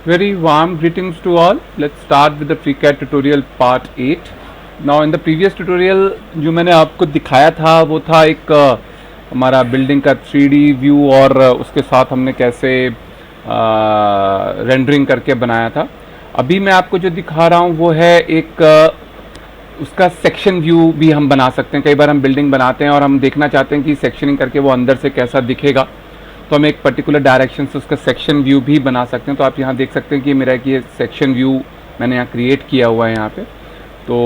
Very warm greetings to all. Let's start with the FreeCAD tutorial part 8. Now in the previous tutorial जो मैंने आपको दिखाया था वो था एक हमारा बिल्डिंग का 3D व्यू और उसके साथ हमने कैसे रेंडरिंग करके बनाया था। अभी मैं आपको जो दिखा रहा हूँ वो है एक उसका सेक्शन व्यू भी हम बना सकते हैं। कई बार हम बिल्डिंग बनाते हैं और हम देखना चाहते हैं कि सेक्शनिंग करके वो अंदर से कैसा दिखेगा, तो हम एक पर्टिकुलर डायरेक्शन से उसका सेक्शन व्यू भी बना सकते हैं। तो आप यहाँ देख सकते हैं कि मेरा ये सेक्शन व्यू मैंने यहाँ क्रिएट किया हुआ है यहाँ पे। तो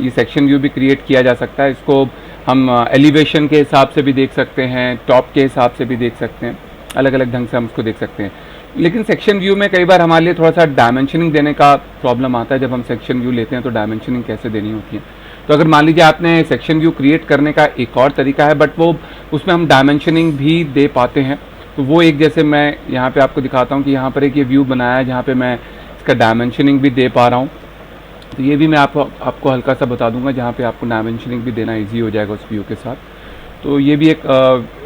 ये सेक्शन व्यू भी क्रिएट किया जा सकता है। इसको हम एलिवेशन के हिसाब से भी देख सकते हैं, टॉप के हिसाब से भी देख सकते हैं, अलग अलग ढंग से हम उसको देख सकते हैं। लेकिन सेक्शन व्यू में कई बार हमारे लिए थोड़ा सा डायमेंशनिंग देने का प्रॉब्लम आता है। जब हम सेक्शन व्यू लेते हैं तो डायमेंशनिंग कैसे देनी होती है। तो अगर मान लीजिए आपने सेक्शन व्यू क्रिएट करने का एक और तरीका है, बट वो उसमें हम डायमेंशनिंग भी दे पाते हैं। तो वो एक, जैसे मैं यहाँ पे आपको दिखाता हूँ कि यहाँ पर एक ये व्यू बनाया है जहाँ पे मैं इसका डायमेंशनिंग भी दे पा रहा हूँ। तो ये भी मैं आपको हल्का सा बता दूंगा जहाँ पे आपको डायमेंशनिंग भी देना इजी हो जाएगा उस व्यू के साथ। तो ये भी एक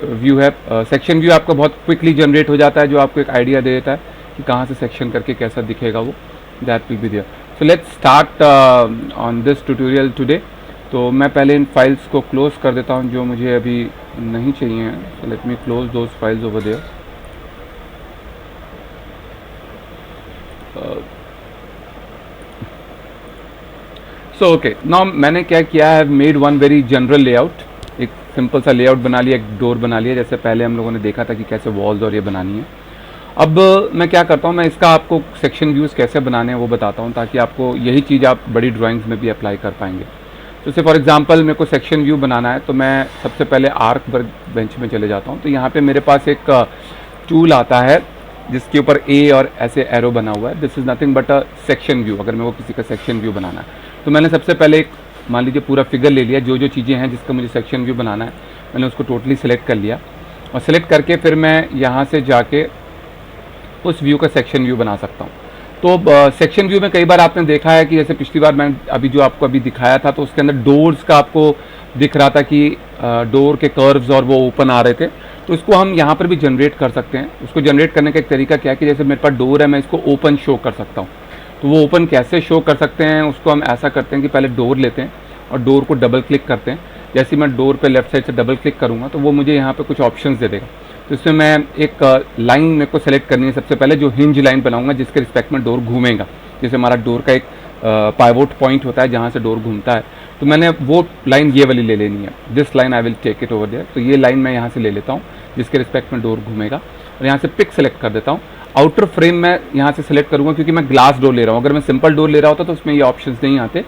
व्यू है। सेक्शन व्यू आपका बहुत क्विकली जनरेट हो जाता है, जो आपको एक आइडिया दे देता है कि कहाँ से सेक्शन करके कैसा दिखेगा वो। That will be there. So let's start on this tutorial today. तो मैं पहले इन फाइल्स को क्लोज कर देता हूँ जो मुझे अभी नहीं चाहिए हैं। So let me close those files over there. So okay, now मैंने क्या किया है, made one very general layout. एक सिंपल सा लेआउट बना लिया, एक डोर बना लिया, जैसे पहले हम लोगों ने देखा था कि कैसे वॉल्स और ये बनानी है। अब मैं क्या करता हूँ, मैं इसका आपको सेक्शन व्यूज़ कैसे बनाने हैं वो बताता हूँ, ताकि आपको यही चीज़ आप बड़ी ड्राइंग्स में भी अप्लाई कर पाएंगे। तो जैसे फॉर एग्जांपल मेरे को सेक्शन व्यू बनाना है, तो मैं सबसे पहले आर्क बेंच में चले जाता हूँ। तो यहाँ पे मेरे पास एक टूल आता है जिसके ऊपर ए और ऐसे एरो बना हुआ है। This is nothing but a section view. अगर मेरे को किसी का सेक्शन व्यू बनाना है तो मैंने सबसे पहले एक, मान लीजिए, पूरा फिगर ले लिया। जो जो चीज़ें हैं जिसका मुझे सेक्शन व्यू बनाना है मैंने उसको टोटली सेलेक्ट कर लिया, और सेलेक्ट करके फिर मैं यहाँ से जाके उस व्यू का सेक्शन व्यू बना सकता हूँ। तो सेक्शन व्यू में कई बार आपने देखा है कि जैसे पिछली बार मैं अभी जो आपको अभी दिखाया था, तो उसके अंदर डोर्स का आपको दिख रहा था कि डोर के कर्व्स और वो ओपन आ रहे थे। तो इसको हम यहाँ पर भी जनरेट कर सकते हैं। उसको जनरेट करने का एक तरीका क्या है कि जैसे मेरे पास डोर है, मैं इसको ओपन शो कर सकता हूँ। तो वो ओपन कैसे शो कर सकते हैं, उसको हम ऐसा करते हैं कि पहले डोर लेते हैं और डोर को डबल क्लिक करते हैं। जैसे मैं डोर पे लेफ्ट साइड से डबल क्लिक करूँगा तो वो मुझे यहाँ पे कुछ ऑप्शंस दे देगा। तो इसमें मैं एक लाइन मेरे को सेलेक्ट करनी है सबसे पहले, जो हिंज लाइन बनाऊंगा जिसके रिस्पेक्ट में डोर घूमेगा। जैसे हमारा डोर का एक पाइवोट पॉइंट होता है जहाँ से डोर घूमता है, तो मैंने वो लाइन ये वाली ले लेनी है। This line I will take it over there. तो ये लाइन मैं यहाँ से ले लेता हूँ जिसके रिस्पेक्ट में डोर घूमेगा, और यहाँ से पिक सेलेक्ट कर देता हूँ। आउटर फ्रेम मैं यहाँ से सेलेक्ट करूँगा क्योंकि मैं ग्लास डोर ले रहा हूँ। अगर मैं सिंपल डोर ले रहा होता तो उसमें ये ऑप्शंस नहीं आते।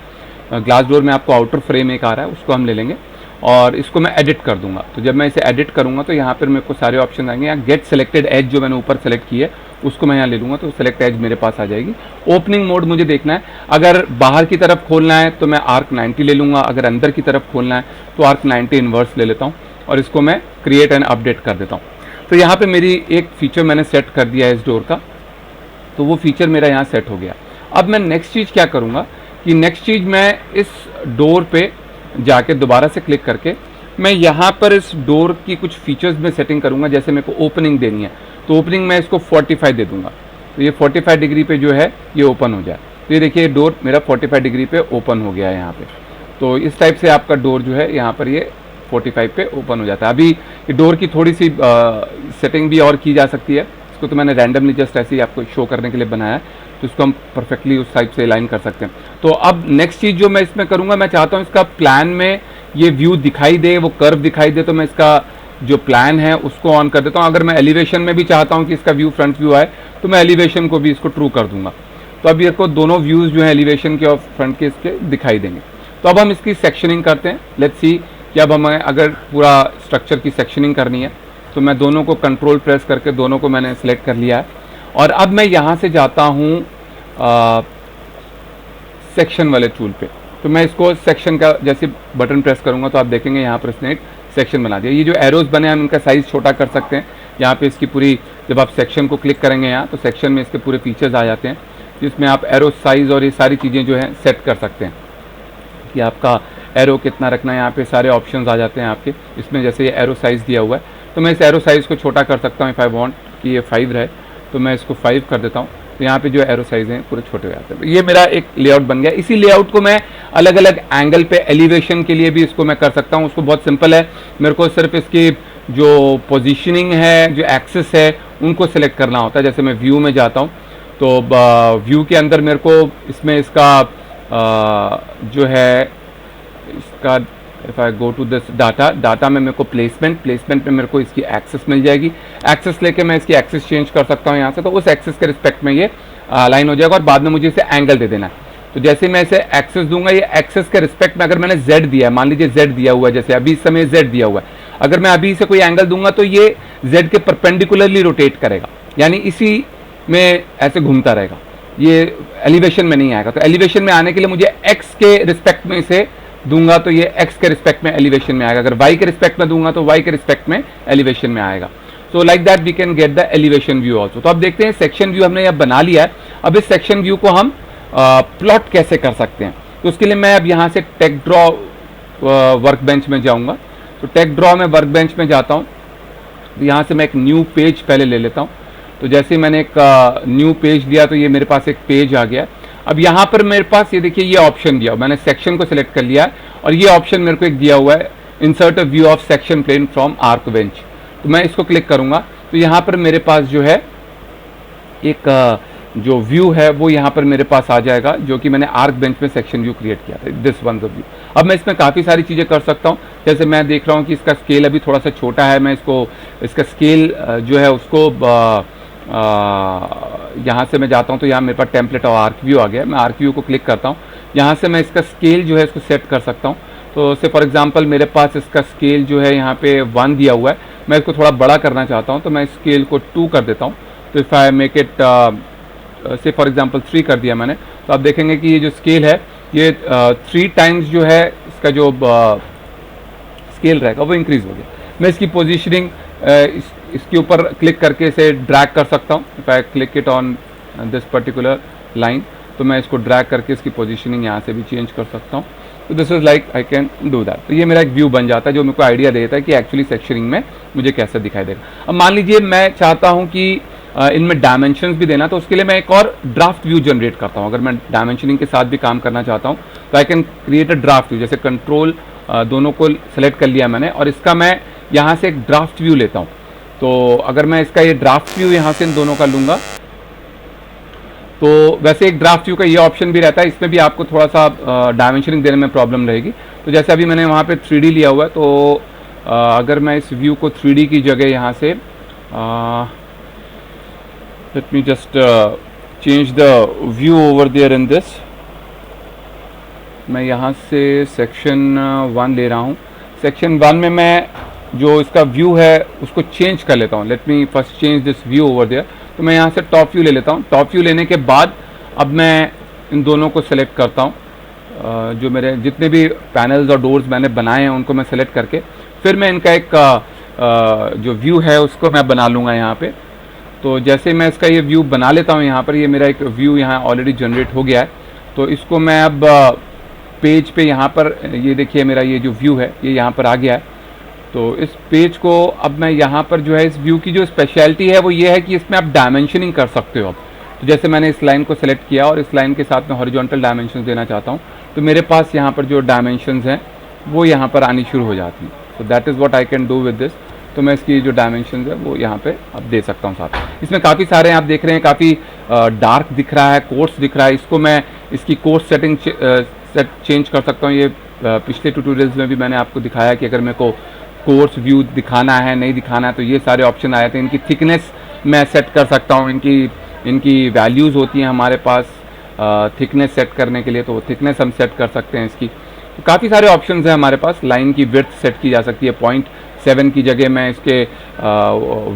ग्लास डोर में आपको आउटर फ्रेम एक आ रहा है, उसको हम ले लेंगे और इसको मैं एडिट कर दूंगा। तो जब मैं इसे एडिट करूंगा तो यहाँ पर मेरे को सारे ऑप्शन आएंगे। यहाँ गेट सेलेक्टेड एज जो मैंने ऊपर सेलेक्ट की है उसको मैं यहाँ ले लूँगा, तो सेलेक्ट एज मेरे पास आ जाएगी। ओपनिंग मोड मुझे देखना है, अगर बाहर की तरफ खोलना है तो मैं आर्क 90 ले लूँगा, अगर अंदर की तरफ खोलना है तो आर्क 90 इनवर्स ले लेता हूँ, और इसको मैं क्रिएट एंड अपडेट कर देता हूँ। तो यहाँ पर मेरी एक फीचर मैंने सेट कर दिया है इस डोर का, तो वो फीचर मेरा यहाँ सेट हो गया। अब मैं नेक्स्ट चीज़ क्या करूँगा कि नेक्स्ट चीज़ मैं इस डोर पे जाके दोबारा से क्लिक करके मैं यहाँ पर इस डोर की कुछ फीचर्स में सेटिंग करूँगा। जैसे मेरे को ओपनिंग देनी है तो ओपनिंग मैं इसको 45 दे दूँगा, तो ये 45 डिग्री पे जो है ये ओपन हो जाए। तो ये देखिए डोर मेरा 45 डिग्री पे ओपन हो गया है यहाँ पे। तो इस टाइप से आपका डोर जो है यहाँ पर ये 45 पे ओपन हो जाता है। अभी डोर की थोड़ी सी सेटिंग भी और की जा सकती है। इसको तो मैंने रैंडमली जस्ट ऐसे ही आपको शो करने के लिए बनाया है, तो इसको हम परफेक्टली उस टाइप से अलाइन कर सकते हैं। तो अब नेक्स्ट चीज़ जो मैं इसमें करूँगा, मैं चाहता हूँ इसका प्लान में ये व्यू दिखाई दे, वो कर्व दिखाई दे। तो मैं इसका जो प्लान है उसको ऑन कर देता हूँ। अगर मैं एलिवेशन में भी चाहता हूँ कि इसका व्यू फ्रंट व्यू आए तो मैं एलिवेशन को भी इसको ट्रू कर दूंगा। तो अब ये को दोनों व्यूज़ जो है एलिवेशन के और फ्रंट के इसके दिखाई देंगे। तो अब हम इसकी सेक्शनिंग करते हैं। लेट्स सी कि अब हमें अगर पूरा स्ट्रक्चर की सेक्शनिंग करनी है तो मैं दोनों को कंट्रोल प्रेस करके दोनों को मैंने सेलेक्ट कर लिया है, और अब मैं यहाँ से जाता हूँ सेक्शन वाले टूल पे। तो मैं इसको सेक्शन का जैसे बटन प्रेस करूँगा तो आप देखेंगे यहाँ पर इसने एक सेक्शन बना दिया। ये जो एरोज बने हैं हम इनका साइज़ छोटा कर सकते हैं। यहाँ पे इसकी पूरी, जब आप सेक्शन को क्लिक करेंगे यहाँ तो सेक्शन में इसके पूरे फीचर्स आ जाते हैं, जिसमें आप एरो साइज़ और ये सारी चीज़ें जो हैं सेट कर सकते हैं कि आपका एरो कितना रखना है। यहाँ पे सारे ऑप्शंस आ जाते हैं आपके इसमें। जैसे ये एरो साइज़ दिया हुआ है तो मैं इस एरो साइज़ को छोटा कर सकता हूँ। इफ़ आई वांट कि ये 5 रहे तो मैं इसको 5 कर देता हूँ। तो यहाँ पे जो एरो साइज हैं पूरे छोटे हो जाते हैं। तो ये मेरा एक लेआउट बन गया। इसी लेआउट को मैं अलग अलग एंगल पे एलिवेशन के लिए भी इसको मैं कर सकता हूँ। उसको बहुत सिंपल है, मेरे को सिर्फ इसकी जो पोजीशनिंग है, जो एक्सिस है, उनको सिलेक्ट करना होता है। जैसे मैं व्यू में जाता हूँ तो व्यू के अंदर मेरे को इसमें इसका जो है इसका if I go to this data में मेरे को प्लेसमेंट में मेरे को इसकी एक्सेस मिल जाएगी। एक्सेस लेके मैं इसकी एक्सेस चेंज कर सकता हूँ यहाँ से, तो उस एक्सेस के रिस्पेक्ट में ये लाइन हो जाएगा और बाद में मुझे इसे एंगल दे देना है। तो जैसे मैं इसे एक्सेस दूंगा, ये एक्सेस के रिस्पेक्ट में अगर मैंने z दिया है, मान लीजिए z दिया हुआ है, जैसे अभी इस समय z दिया हुआ है, अगर मैं अभी इसे कोई एंगल दूंगा तो ये z के परपेंडिकुलरली रोटेट करेगा, यानी इसी में ऐसे घूमता रहेगा, ये एलिवेशन में नहीं आएगा। तो एलिवेशन में आने के लिए मुझे x के रिस्पेक्ट में इसे दूंगा तो ये x के रिस्पेक्ट में एलिवेशन में आएगा, अगर y के रिस्पेक्ट में दूंगा तो y के रिस्पेक्ट में एलिवेशन में आएगा। So like that we can get the elevation view also. तो अब देखते हैं सेक्शन व्यू हमने यहाँ बना लिया है, अब इस सेक्शन व्यू को हम प्लॉट कैसे कर सकते हैं। तो उसके लिए मैं अब यहाँ से टेक ड्रॉ वर्क बेंच में जाऊँगा। तो टेक ड्रॉ में वर्क बेंच में जाता हूँ, तो यहाँ से मैं एक न्यू पेज पहले ले लेता हूँ। तो जैसे मैंने एक न्यू पेज दिया तो ये मेरे पास एक पेज आ गया। अब यहाँ पर मेरे पास ये देखिए ये ऑप्शन दिया, मैंने सेक्शन को सिलेक्ट कर लिया है और ये ऑप्शन मेरे को एक दिया हुआ है, insert a view of section plane from arch bench. तो मैं इसको क्लिक करूँगा तो यहाँ पर मेरे पास जो है एक जो व्यू है वो यहाँ पर मेरे पास आ जाएगा, जो कि मैंने आर्क बेंच में सेक्शन व्यू क्रिएट किया था, दिस वन व्यू। अब मैं इसमें काफ़ी सारी चीज़ें कर सकता हूँ। जैसे मैं देख रहा हूँ कि इसका स्केल अभी थोड़ा सा छोटा है, मैं इसका स्केल जो है उसको यहाँ से मैं जाता हूँ तो यहाँ मेरे पास टेम्पलेट और आर्क व्यू आ गया। मैं आर्क व्यू को क्लिक करता हूँ, यहाँ से मैं इसका स्केल जो है इसको सेट कर सकता हूँ। तो से फॉर एग्जांपल मेरे पास इसका स्केल जो है यहाँ पे 1 दिया हुआ है, मैं इसको थोड़ा बड़ा करना चाहता हूँ तो मैं स्केल को 2 कर देता हूँ। तो इफ़ आई मेक इट से फॉर एग्जांपल 3 कर दिया मैंने, तो आप देखेंगे कि ये जो स्केल है ये 3 टाइम्स जो है इसका जो स्केल रहेगा वो इंक्रीज़ हो गया। मैं इसकी पोजिशनिंग इसके ऊपर क्लिक करके इसे ड्रैग कर सकता हूँ। If I click it on this particular line तो मैं इसको ड्रैग करके इसकी पोजीशनिंग यहाँ से भी चेंज कर सकता हूँ। तो this is like I can do that. तो ये मेरा एक व्यू बन जाता है जो मेरे को आइडिया देता है कि एक्चुअली सेक्शनिंग में मुझे कैसे दिखाई देगा। अब मान लीजिए मैं चाहता हूँ कि इनमें डायमेंशंस भी देना, तो उसके लिए मैं एक और ड्राफ्ट व्यू जनरेट करता हूँ। अगर मैं डायमेंशनिंग के साथ भी काम करना चाहता हूँ तो I can create a draft view. जैसे कंट्रोल दोनों को सेलेक्ट कर लिया मैंने और इसका मैं यहाँ से एक ड्राफ्ट व्यू लेता हूँ। तो अगर मैं इसका ये ड्राफ्ट व्यू यहाँ से इन दोनों का लूँगा तो वैसे एक ड्राफ्ट व्यू का ये ऑप्शन भी रहता है, इसमें भी आपको थोड़ा सा डायमेंशनिंग देने में प्रॉब्लम रहेगी। तो जैसे अभी मैंने वहाँ पे 3D लिया हुआ है, तो अगर मैं इस व्यू को 3D की जगह यहाँ से let me just change the view over there in this, मैं यहाँ से सेक्शन 1 ले रहा हूँ। सेक्शन 1 में मैं जो इसका व्यू है उसको चेंज कर लेता हूँ। Let me first change this view over there. तो मैं यहाँ से टॉप व्यू ले लेता हूँ। टॉप व्यू लेने के बाद अब मैं इन दोनों को सेलेक्ट करता हूँ। जो मेरे जितने भी पैनल्स और डोर्स मैंने बनाए हैं उनको मैं सेलेक्ट करके फिर मैं इनका एक जो व्यू है उसको मैं बना लूँगा यहाँ पे। तो जैसे मैं इसका ये व्यू बना लेता हूँ यहाँ पर, ये मेरा एक व्यू यहाँ ऑलरेडी जनरेट हो गया है। तो इसको मैं अब पेज पे यहाँ पर ये देखिए मेरा ये जो व्यू है ये यहाँ पर आ गया है। तो इस पेज को अब मैं यहाँ पर जो है इस व्यू की जो स्पेशलिटी है वो ये है कि इसमें आप डायमेंशनिंग कर सकते हो। अब तो जैसे मैंने इस लाइन को सेलेक्ट किया और इस लाइन के साथ मैं हॉरिजॉन्टल डायमेंशंस देना चाहता हूँ तो मेरे पास यहाँ पर जो डायमेंशंस हैं वो यहाँ पर आनी शुरू हो जाती हैं। तो that is what I can do with this. तो मैं इसकी जो डायमेंशंस है वो यहाँ पे अब दे सकता हूँ साथ। इसमें काफ़ी सारे आप देख रहे हैं, काफ़ी डार्क दिख रहा है, कोर्स दिख रहा है। इसको मैं इसकी कोर्स सेटिंग चेंज कर सकता हूँ। ये पिछले ट्यूटोरियल्स में भी मैंने आपको दिखाया कि अगर मेरे को कोर्स व्यू दिखाना है नहीं दिखाना है तो ये सारे ऑप्शन आए थे। इनकी थिकनेस मैं सेट कर सकता हूँ, इनकी वैल्यूज़ होती हैं हमारे पास थिकनेस सेट करने के लिए, तो थिकनेस हम सेट कर सकते हैं इसकी। तो काफ़ी सारे ऑप्शंस हैं हमारे पास। लाइन की विड्थ सेट की जा सकती है, 0.7 की जगह मैं इसके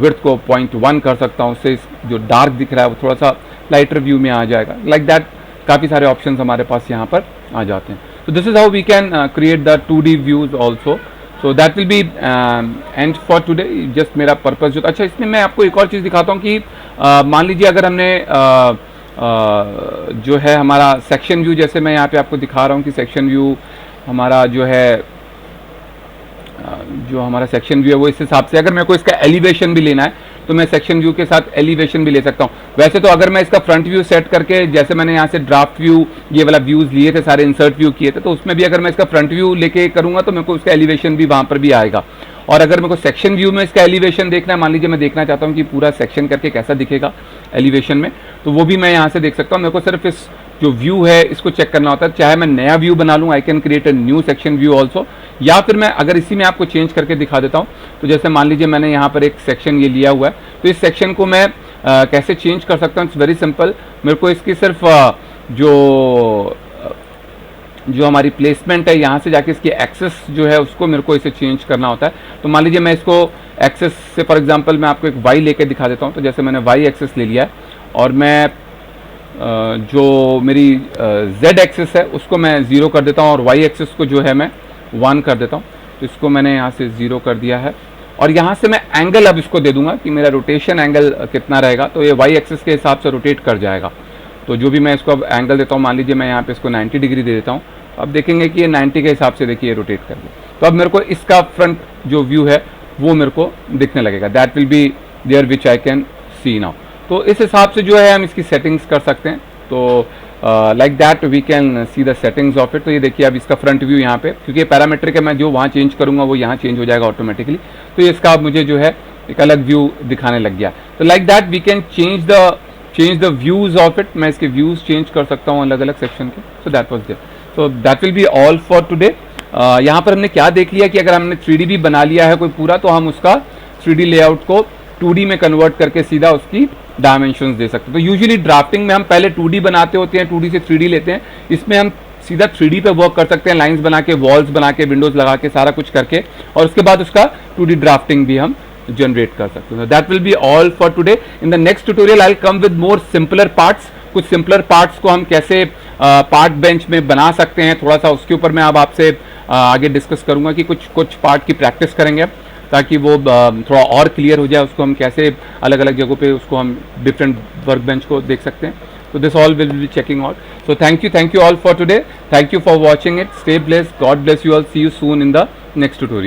विड्थ को 0.1 कर सकता हूँ। उससे जो डार्क दिख रहा है वो थोड़ा सा लाइटर व्यू में आ जाएगा। लाइक दैट काफ़ी सारे ऑप्शंस हमारे पास यहाँ पर आ जाते हैं। तो this is how we can create the 2D views also. So that will be end for today. Just मेरा पर्पस जो अच्छा, इसमें मैं आपको एक और चीज़ दिखाता हूँ कि मान लीजिए अगर हमने जो है हमारा सेक्शन व्यू, जैसे मैं यहाँ पे आपको दिखा रहा हूँ कि सेक्शन व्यू हमारा जो है जो हमारा सेक्शन व्यू है वो इस हिसाब से, अगर मेरे को इसका एलिवेशन भी लेना है तो मैं सेक्शन व्यू के साथ एलिवेशन भी ले सकता हूँ। वैसे तो अगर मैं इसका फ्रंट व्यू सेट करके, जैसे मैंने यहाँ से ड्राफ्ट व्यू ये वाला व्यूज लिए थे, सारे इंसर्ट व्यू किए थे, तो उसमें भी अगर मैं इसका फ्रंट व्यू लेके करूँगा तो मेरे को उसका एलिवेशन भी वहाँ पर भी आएगा। और अगर मेरे को सेक्शन व्यू में इसका एलिवेशन देखना है, मान लीजिए मैं देखना चाहता हूँ कि पूरा सेक्शन करके कैसा दिखेगा एलिवेशन में, तो वो भी मैं यहाँ से देख सकता हूँ। मेरे को सिर्फ इस जो व्यू है इसको चेक करना होता है। चाहे मैं नया व्यू बना लूँ, I can create a new section view also, या फिर मैं अगर इसी में आपको चेंज करके दिखा देता हूँ। तो जैसे मान लीजिए मैंने यहाँ पर एक सेक्शन ये लिया हुआ है, तो इस सेक्शन को मैं कैसे चेंज कर सकता हूँ? It's very simple. मेरे को इसकी सिर्फ जो हमारी प्लेसमेंट है, यहाँ से जाके इसकी एक्सेस जो है उसको मेरे को इसे चेंज करना होता है। तो मान लीजिए मैं इसको एक्सेस से, फॉर एग्जांपल मैं आपको एक वाई लेके दिखा देता हूँ। तो जैसे मैंने वाई एक्सेस ले लिया है और मैं जो मेरी जेड एक्सेस है उसको मैं 0 कर देता हूँ और वाई एक्सेस को जो है मैं 1 कर देता हूँ। तो इसको मैंने यहाँ से 0 कर दिया है और यहाँ से मैं एंगल अब इसको दे दूंगा कि मेरा रोटेशन एंगल कितना रहेगा। तो ये वाई एक्सेस के हिसाब से रोटेट कर जाएगा। तो जो भी मैं इसको अब एंगल देता हूँ, मान लीजिए मैं यहाँ पे इसको 90 डिग्री दे देता हूँ, अब देखेंगे कि ये 90 के हिसाब से देखिए रोटेट कर दिया। तो अब मेरे को इसका फ्रंट जो व्यू है वो मेरे को दिखने लगेगा। That will be there which I can see now. तो इस हिसाब से जो है हम इसकी सेटिंग्स कर सकते हैं। तो like that we can see the settings of it. तो ये देखिए अब इसका फ्रंट व्यू यहाँ पे, क्योंकि पैरामीट्रिक है, मैं जो वहाँ चेंज करूँगा वो यहाँ चेंज हो जाएगा ऑटोमेटिकली। तो ये इसका अब मुझे जो है एक अलग व्यू दिखाने लग गया। तो like that we can change the views of it. मैं इसके व्यूज चेंज कर सकता हूँ अलग अलग सेक्शन के। So that was there. So that will be all for today. यहाँ पर हमने क्या देख लिया कि अगर हमने 3D भी बना लिया है कोई पूरा, तो हम उसका 3D लेआउट को 2D में कन्वर्ट करके सीधा उसकी डायमेंशंस दे सकते हैं। तो यूजुअली ड्राफ्टिंग में हम पहले 2D बनाते होते हैं, 2D से 3D लेते हैं। इसमें हम सीधा 3D पे वर्क कर सकते हैं, लाइंस बना के, वॉल्स बना के, विंडोज लगा के, सारा कुछ करके, और उसके बाद उसका 2D ड्राफ्टिंग भी हम जनरेट कर सकते हैं। That will be all for today. In the next tutorial I will come with more simpler parts. कुछ सिंपलर पार्ट्स को हम कैसे पार्ट बेंच में बना सकते हैं, थोड़ा सा उसके ऊपर मैं अब आपसे आगे डिस्कस करूंगा कि कुछ पार्ट की प्रैक्टिस करेंगे अब, ताकि वो थोड़ा और क्लियर हो जाए। उसको हम कैसे अलग अलग जगहों पे उसको हम डिफरेंट वर्क बेंच को देख सकते हैं। So this all will be checking out. So thank you all for today. Thank you for watching it. Stay blessed. God bless you all. See you soon in the next tutorial.